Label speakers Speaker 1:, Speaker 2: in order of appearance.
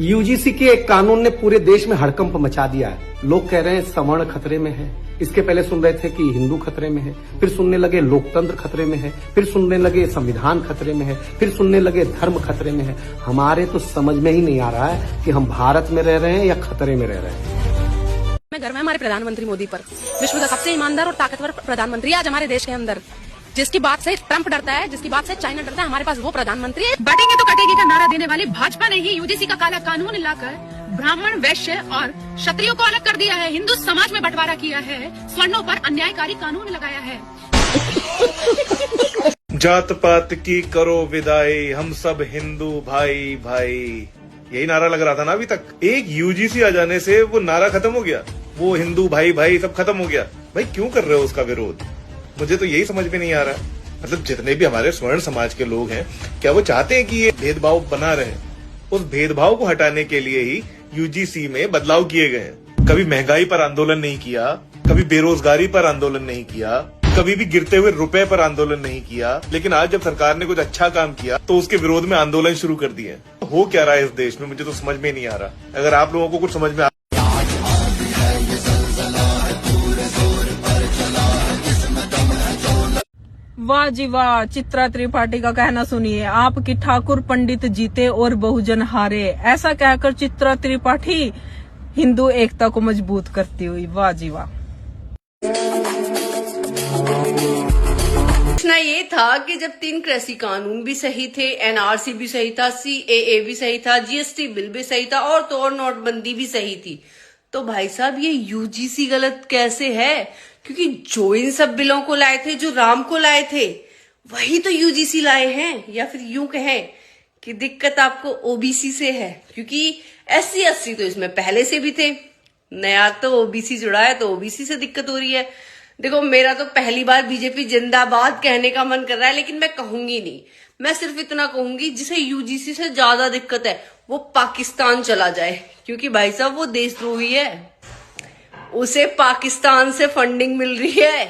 Speaker 1: UGC के एक कानून ने पूरे देश में हड़कंप मचा दिया है। लोग कह रहे हैं सवर्ण खतरे में है, इसके पहले सुन रहे थे कि हिंदू खतरे में है, फिर सुनने लगे लोकतंत्र खतरे में है, फिर सुनने लगे संविधान खतरे में है, फिर सुनने लगे धर्म खतरे में है। हमारे तो समझ में ही नहीं आ रहा है कि हम भारत में रह रहे हैं या खतरे में रह रहे हैं।
Speaker 2: मैं गर्व है हमारे प्रधानमंत्री मोदी पर। विश्व का सबसे ईमानदार और ताकतवर प्रधानमंत्री आज हमारे देश के अंदर। जिसकी बात से ट्रंप डरता है, जिसकी बात से चाइना डरता है, हमारे पास वो प्रधानमंत्री है।
Speaker 3: बटेंगे तो कटेगी का नारा देने वाली भाजपा ने ही यूजीसी का काला कानून लाकर ब्राह्मण, वैश्य और क्षत्रियों को अलग कर दिया है, हिंदू समाज में बंटवारा किया है, स्वर्णों पर अन्यायकारी कानून लगाया है।
Speaker 4: जात पात की करो विदाई, हम सब हिंदू भाई भाई, यही नारा लग रहा था ना अभी तक। एक यूजीसी आ जाने से वो नारा खत्म हो गया, वो हिंदू भाई भाई सब खत्म हो गया। भाई क्यों कर रहे हो उसका विरोध? मुझे तो यही समझ में नहीं आ रहा। मतलब जितने भी हमारे स्वर्ण समाज के लोग हैं, क्या वो चाहते हैं कि ये भेदभाव बना रहे? उस भेदभाव को हटाने के लिए ही यूजीसी में बदलाव किए गए हैं। कभी महंगाई पर आंदोलन नहीं किया, कभी बेरोजगारी पर आंदोलन नहीं किया, कभी भी गिरते हुए रुपए पर आंदोलन नहीं किया, लेकिन आज जब सरकार ने कुछ अच्छा काम किया तो उसके विरोध में आंदोलन शुरू कर दिए। हो क्या रहा है इस देश में, मुझे तो समझ में नहीं आ रहा। अगर आप लोगों को कुछ समझ में
Speaker 5: वाह जी वाह, चित्रा त्रिपाठी का कहना सुनिए। आपकी ठाकुर पंडित जीते और बहुजन हारे, ऐसा कहकर चित्रा त्रिपाठी हिंदू एकता को मजबूत करती हुई। वाह जी वाह।
Speaker 6: पूछना ये था कि जब 3 कृषि कानून भी सही थे, एनआरसी भी सही था, सीएए भी सही था, जीएसटी बिल भी सही था और तो और नोटबंदी भी सही थी, तो भाई साहब ये यूजीसी गलत कैसे है? क्योंकि जो इन सब बिलों को लाए थे, जो राम को लाए थे, वही तो यूजीसी लाए हैं। या फिर यूं कहें कि दिक्कत आपको ओबीसी से है, क्योंकि एससी एसटी तो इसमें पहले से भी थे, नया तो ओबीसी जुड़ा है, तो ओबीसी से दिक्कत हो रही है। देखो, मेरा तो पहली बार बीजेपी जिंदाबाद कहने का मन कर रहा है, लेकिन मैं कहूंगी नहीं। मैं सिर्फ इतना कहूंगी, जिसे यूजीसी से ज्यादा दिक्कत है वो पाकिस्तान चला जाए, क्योंकि भाई साहब वो देशद्रोही है, उसे पाकिस्तान से फंडिंग मिल रही है।